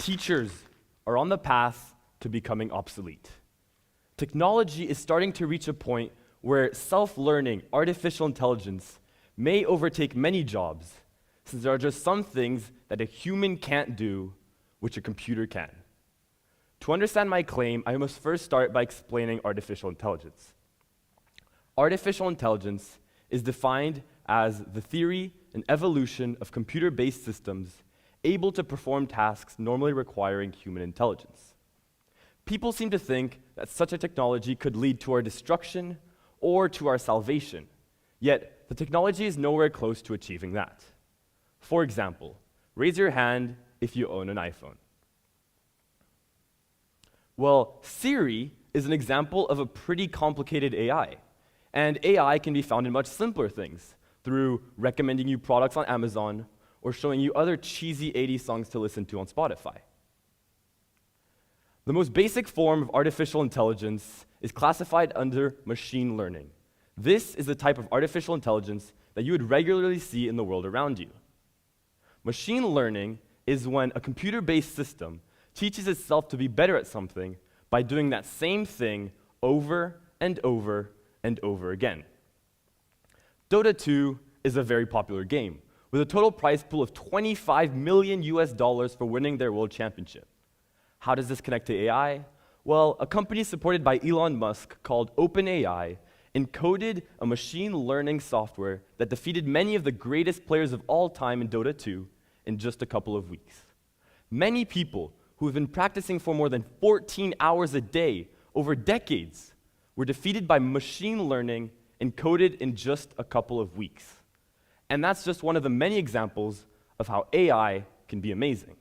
Teachers are on the path to becoming obsolete. Technology is starting to reach a point where self-learning, artificial intelligence, may overtake many jobs, since there are just some things that a human can't do, which a computer can. To understand my claim, I must first start by explaining artificial intelligence. Artificial intelligence is defined as the theory and evolution of computer-based systems able to perform tasks normally requiring human intelligence. People seem to think that such a technology could lead to our destruction or to our salvation, yet the technology is nowhere close to achieving that. For example, raise your hand if you own an iPhone. Well, Siri is an example of a pretty complicated AI, and AI can be found in much simpler things, through recommending you products on Amazon or showing you other cheesy 80s songs to listen to on Spotify. The most basic form of artificial intelligence is classified under machine learning. This is the type of artificial intelligence that you would regularly see in the world around you. Machine learning is when a computer-based system teaches itself to be better at something by doing that same thing over and over and over again. Dota 2 is a very popular game, with a total prize pool of $25 million for winning their world championship. How does this connect to AI? Well, a company supported by Elon Musk called OpenAI encoded a machine learning software that defeated many of the greatest players of all time in Dota 2 in just a couple of weeks. Many people who have been practicing for more than 14 hours a day over decades were defeated by machine learning encoded in just a couple of weeks. And that's just one of the many examples of how AI can be amazing.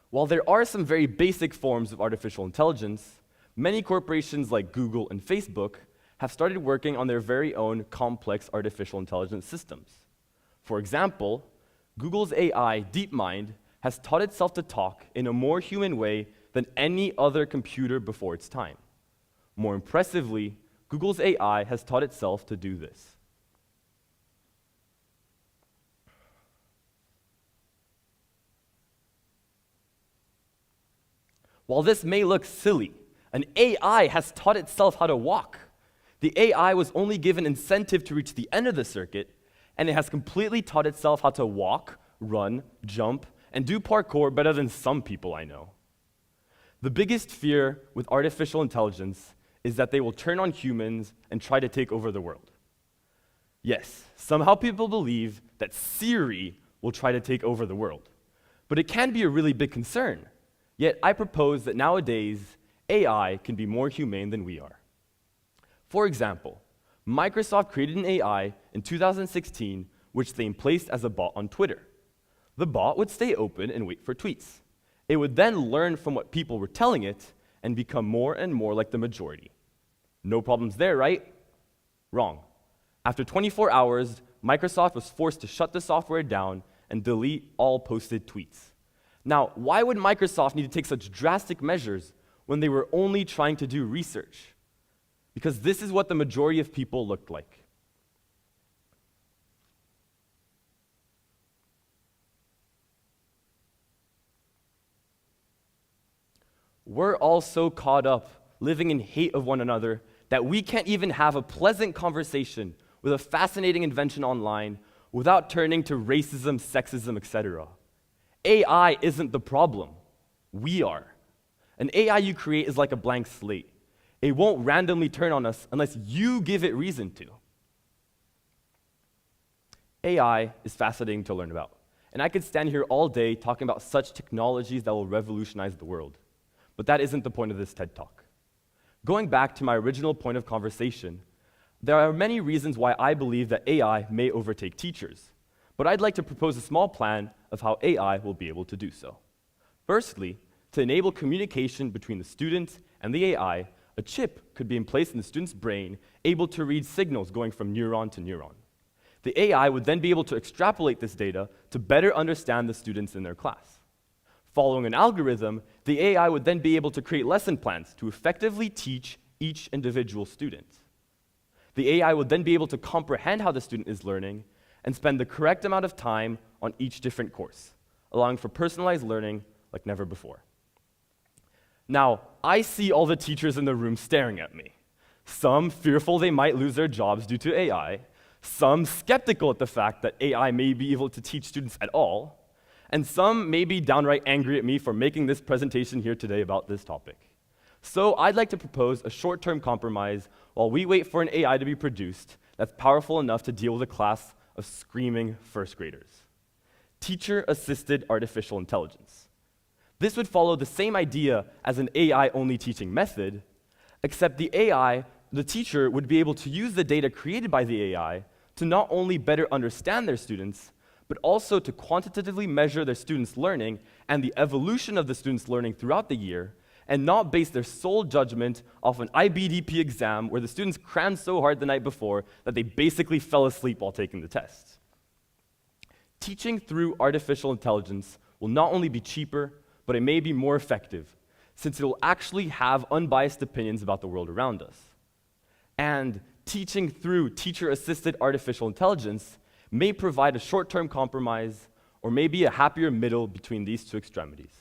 While there are some very basic forms of artificial intelligence, many corporations like Google and Facebook have started working on their very own complex artificial intelligence systems. For example, Google's AI, DeepMind, has taught itself to talk in a more human way than any other computer before its time. More impressively, Google's AI has taught itself to do this. While this may look silly, an AI has taught itself how to walk. The AI was only given incentive to reach the end of the circuit, and it has completely taught itself how to walk, run, jump, and do parkour better than some people I know. The biggest fear with artificial intelligence is that they will turn on humans and try to take over the world. Yes, somehow people believe that Siri will try to take over the world, but it can be a really big concern. Yet I propose that nowadays, AI can be more humane than we are. For example, Microsoft created an AI in 2016 which they placed as a bot on Twitter. The bot would stay open and wait for tweets. It would then learn from what people were telling it and become more and more like the majority. No problems there, right? Wrong. After 24 hours, Microsoft was forced to shut the software down and delete all posted tweets. Now, why would Microsoft need to take such drastic measures when they were only trying to do research? Because this is what the majority of people looked like. We're all so caught up living in hate of one another that we can't even have a pleasant conversation with a fascinating invention online without turning to racism, sexism, etc. AI isn't the problem. We are. An AI you create is like a blank slate. It won't randomly turn on us unless you give it reason to. AI is fascinating to learn about, and I could stand here all day talking about such technologies that will revolutionize the world. But that isn't the point of this TED Talk. Going back to my original point of conversation, there are many reasons why I believe that AI may overtake teachers, but I'd like to propose a small plan of how AI will be able to do so. Firstly, to enable communication between the student and the AI, a chip could be placed in the student's brain, able to read signals going from neuron to neuron. The AI would then be able to extrapolate this data to better understand the students in their class. Following an algorithm, the AI would then be able to create lesson plans to effectively teach each individual student. The AI would then be able to comprehend how the student is learning and spend the correct amount of time on each different course, allowing for personalized learning like never before. Now, I see all the teachers in the room staring at me. Some fearful they might lose their jobs due to AI, some skeptical at the fact that AI may be able to teach students at all, and some may be downright angry at me for making this presentation here today about this topic. So I'd like to propose a short-term compromise while we wait for an AI to be produced that's powerful enough to deal with a class of screaming first graders. Teacher-assisted artificial intelligence. This would follow the same idea as an AI-only teaching method, except the teacher would be able to use the data created by the AI to not only better understand their students, but also to quantitatively measure their students' learning and the evolution of the students' learning throughout the year, and not base their sole judgment off an IBDP exam where the students crammed so hard the night before that they basically fell asleep while taking the test. Teaching through artificial intelligence will not only be cheaper, but it may be more effective, since it will actually have unbiased opinions about the world around us. And teaching through teacher-assisted artificial intelligence may provide a short-term compromise, or maybe a happier middle between these two extremities.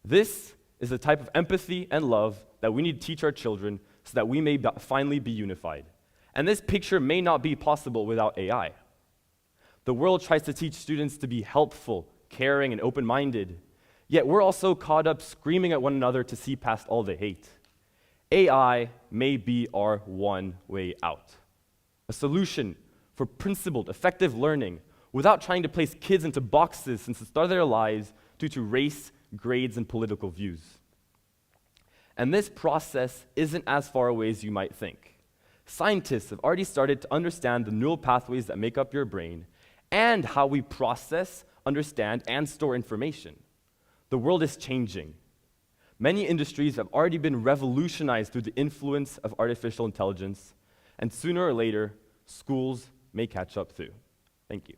This is the type of empathy and love that we need to teach our children so that we may finally be unified. And this picture may not be possible without AI. The world tries to teach students to be helpful, caring, and open-minded, yet we're also caught up screaming at one another to see past all the hate. AI may be our one way out, a solution for principled, effective learning without trying to place kids into boxes since the start of their lives due to race, grades, and political views. And this process isn't as far away as you might think. Scientists have already started to understand the neural pathways that make up your brain and how we process, understand, and store information. The world is changing. Many industries have already been revolutionized through the influence of artificial intelligence, and sooner or later, schools may catch up too. Thank you.